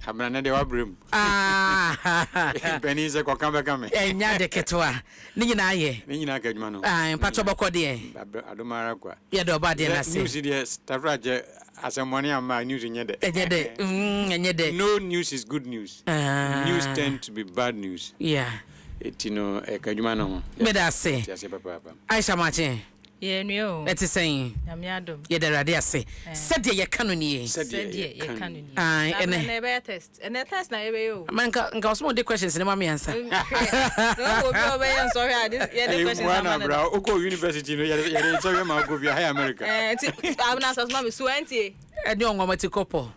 Abana de wabrim. Penny se kokamba kame. Enya de ketwa. Ni nyina ye. Ni nyina ka adwuma no. Pacho boko de. Adomara kwa. Ye do ba de na se. News de stafraje asemoni ama news nyede. Nyede. No news is good news. News tend to be bad news. Yeah. Etino ka adwuma no. Me da se. Papa. Aisha Martin. Ye nyo. Eti saying. Adom. Ye da rade ase. Sɛdeɛ ye kano ni. Sɛdeɛ ye kano ni. Ene be test. Ene test na ebe yo. Manka nka osmo de questions ne ma me answer. No go be yan sorry ye the questions na bra. Oko university no ye sorry ma go via high America. Abna so ma me so antie. Eni onwa ti kopo.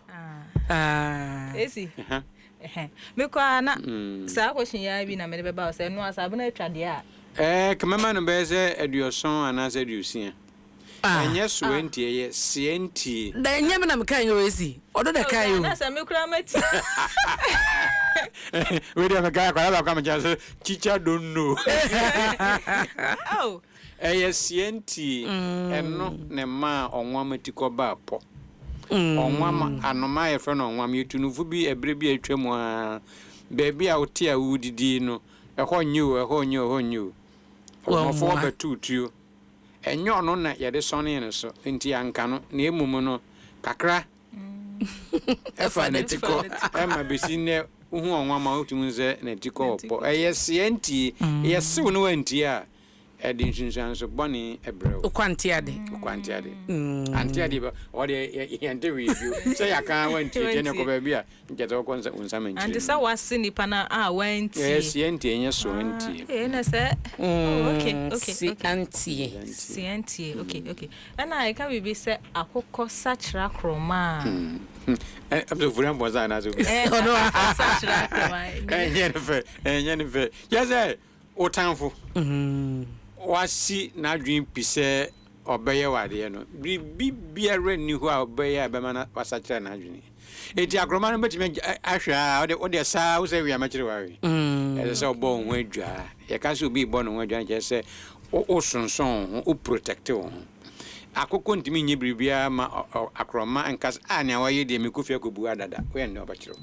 Esi. Me kwa na sa question ya bi na me be ba o se no asabu na atwade a. Kama no be se aduoson anase aduosia. Enye so entie ye sientie. Da enye me na me kan yo esi. Odo da kan yo. Na sa me kura mati. We dey me kan kwa la kwa me just chicha don't know. Oh. Sientie eno ne ma onwa matiko ba po. Onwa anoma ye fe no onwa metunufu bi ebre bi atwam a baby a wote a wudidi no ehọ nyu Omofo betutu enyo no na ye de sone ne so enti anka no na emum no kakra efa na tiko ema besi ne uhu onwa ma otumu ze na tiko opo sienti ye siw no wanti a edi nshinsan so boni ebreu ukwantiade antiade ba o de yente we bio say aka wanti je ne ko ba bia njeto ko nsama nchi and sa wasi nipa na wanti sienti enye so wanti na say okay sienti okay and I can be say akokọ sachra kroma abso furan boza na so no sachra kroma enye ne fe yes otanfo wasi na dream pise obeye wade no bibia reni ho a obeye abema na wasachira na adwene eti akroma no betime ahwa ode saa wo se wi amachire wawe se obo ho adwa ye ka se obi bo no ho adwa je se o sonson o protect o akoko ntimi nye bribia ma akroma ankas ania waye de mekofia kobu adada we ne obachiro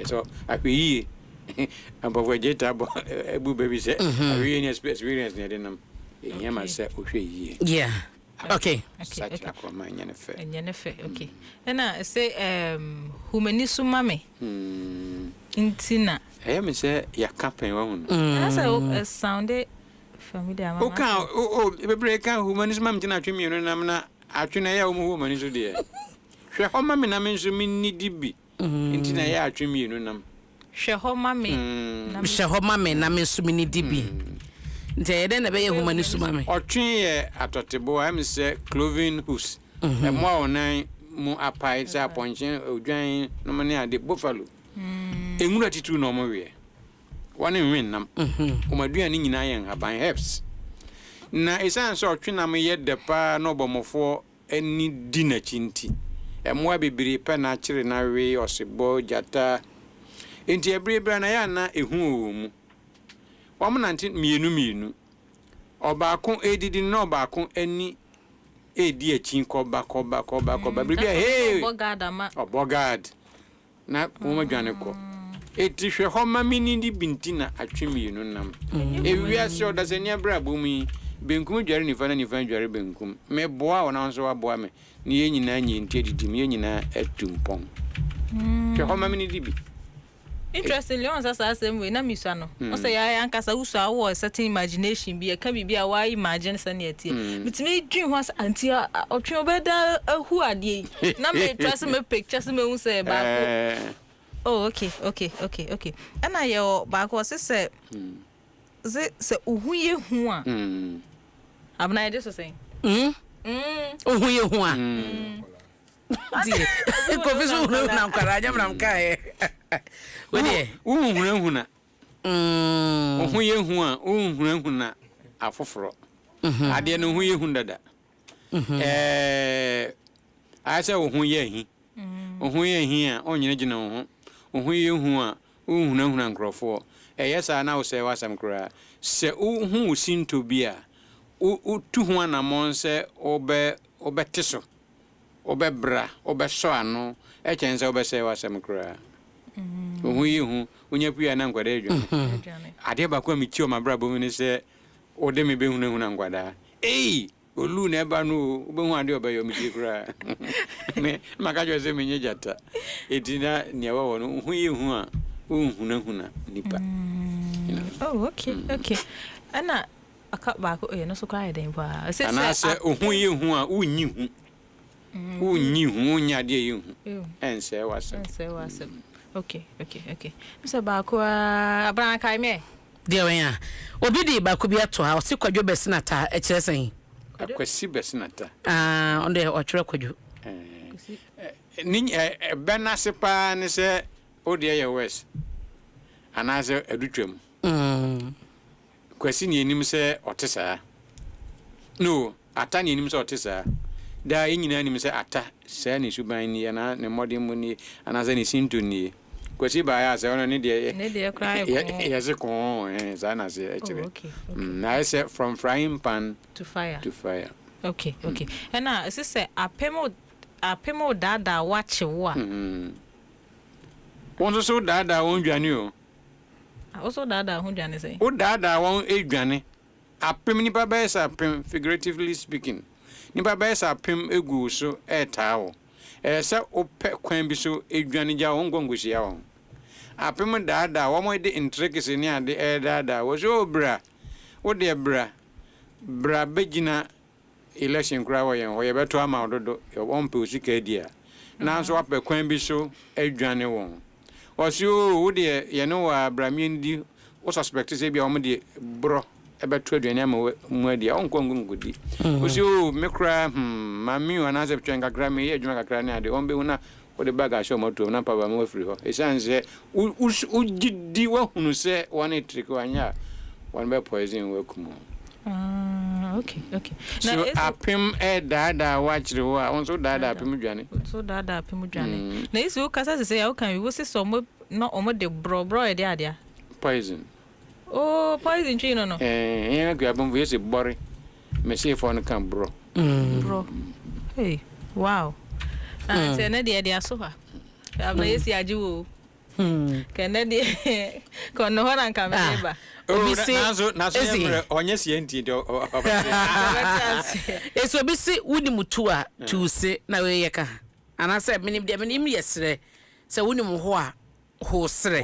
so ahwe Above jeta bo ebu baby say really experience near them. Yama say ohwe yeah. Okay. Such akoma nyenefe. Okay. And I say humanisu mame. Intina. Me say ya campaign wa hu. That's sounded familiar mama. Be break kan humanisu mame tina atwemi no nam na atwena ya wo humanisu de. Hwe ho mame na me nso minni dibi. Intina ya atwemi no nam. Sheho mame na me sumini dibi nte ede na be ye humani sumame otwen ye atotebo am say clothing hooves e mo onan mu apai sa ponchen odwan no mane ade buffalo enwura titu no mo we woni win nam o madua ni nyina ye haban herbs na esan so otwen nam ye depa no bomofo ani di na chinti e mo abebiri pe na kire na we osebo jata enti ebrebra na ya na ehu mu wamnante mienu obaako edidi na obaako ani edi achin koba brebia hey obogad na mo dwane ko eti hwe ho ma mini di bintina atwe mienu nam ewia se odasenia bra bomi benkum dware ni fa na ni fa dware benkum me boa wona nso wa boa me ni ye nyina nyenti edidi me nyina atumpon hwe ho ma mini di bi interestingly on that same way na misua no o say ya ankasa usu awo a certain imagination bi e ka bibia why imagine sanity bitimi dream was anti otwe obeda ahu ade na me trust me pictures me hu say ba oh okay and I yo ba ko say se uhu ye hu a abna dey so say uhu ye hu a die ko fisu na nkara nyam na mkae wede uhunhuna ohu ye hu a uhunhuna afoforo ade no hu ye hu dada asa ohu ye hi ohu ye hi a onyene gina ohu ye hu a uhunhuna nkrofo yesa na wo se wasam kra se uhu usinto bia utu hu anamon se obeteso obebra obeso ano echense obese wasam kra Ohu yi hu onya pia na nkwada adwane. Ade ba kwa mi chi o mabra bo ni se o de me be hu na hu na nkwada. Olu na eba no obehu ade obayo mi kura. Me maka jo se menye jata. Edina ne wa no hu yi hu a hu na nipa. Oh, okay. Ana aka ba ko no so kwa eden pa. Ana se hu yi hu a unyi hu. Unyi hu nya de yi hu. Ense wase. Okay. Mr. Bako abran kai me. Dear ya. Obi di ba ko bi ato ha, o si kwadwo besinata e kire sen. Akwasi besinata. Onde o twere kwadwo. Ni benase pa ne se ode ye west. Anaze adutwam. Kwasi ni enim se otesa. No, ata ni enim se otesa. Da enyina enim se ata, se ni suban ni na ne modern mu ni anaze ni sinto ni. Kwasi ba ya se ono ni de cry yes ko za na se echire. Na say from frying pan to fire. Okay. And now say apemo dada watch wa. Won so dada won dwane o. Also dada won dwane say. O dada won edwane. Apem ni baba is apem figuratively speaking. Ni baba is apem egu so etawo. Se ope kwan bi so edwane ja won gongosia won. Apem dada wo mo de intricacy ni ade dada wo so bra. Wo de bra begina election kra wo yen wo ye beto ama ododo yo won pe osika dia. Na so apɛ kwan bi so edwane won. Osio wo de ye no wa bramiendi wo suspect say bia wo de bro ebeto aduane ama mu adia on kongongodi. Osio me kra mami wana se twenga kra me ye adwuma kakra ne ade on be huna wo de baga show moto na papa mo afiri ho. Esanse u gidi wa hunu se one trick wanya one be poison we kumo. Okay. So apim dada watchre ho a on so dada apim dwane. So dada apim dwane. Na isi o kasa se ya kan we se so mo na omo de bro e de ade. Poison. Oh, poison tree no. Ya gwa bom we se bori. Me se fo no kan bro. Bro. Hey, wow. Se na de aso ha. Abna yesi aji wo. Kene de kono ho na kan me ba. Naso onye sienti do. Eso bi si wuni mutu a tuuse na we yeka. Ana se menim yesre. Se wuni mu ho a ho sre.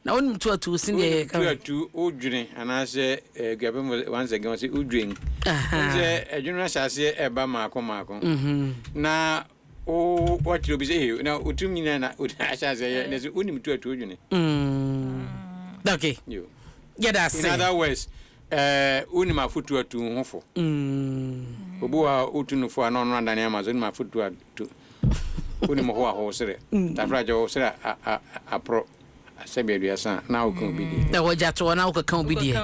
Na wuni mutu a tuuse ne yeka. Tu odwene ana se gabe once again se odwen. Nje adwene asase eba maako. Na o what you be say na otum nyina na asase na se wuni mutu a tu odwene. Okay. You. Yeah, that's in other words, unima futu atu hofo. Obuwa utunufo anono ndani Amazon ma futu atu. Unima ho ahosere. Tafraje hosere apro asebia san na okon bidi. Na wajato na okon bidi.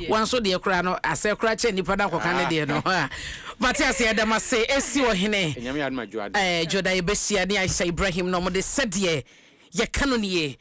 Wanso de kra no ase kra che nipa da koka ne de no. Bati ase adama se esi Ohene. Enyame aduma joada. Joda ebesia ni Ayisha Ibrahim no mo de Sɛdeɛ ye kano nie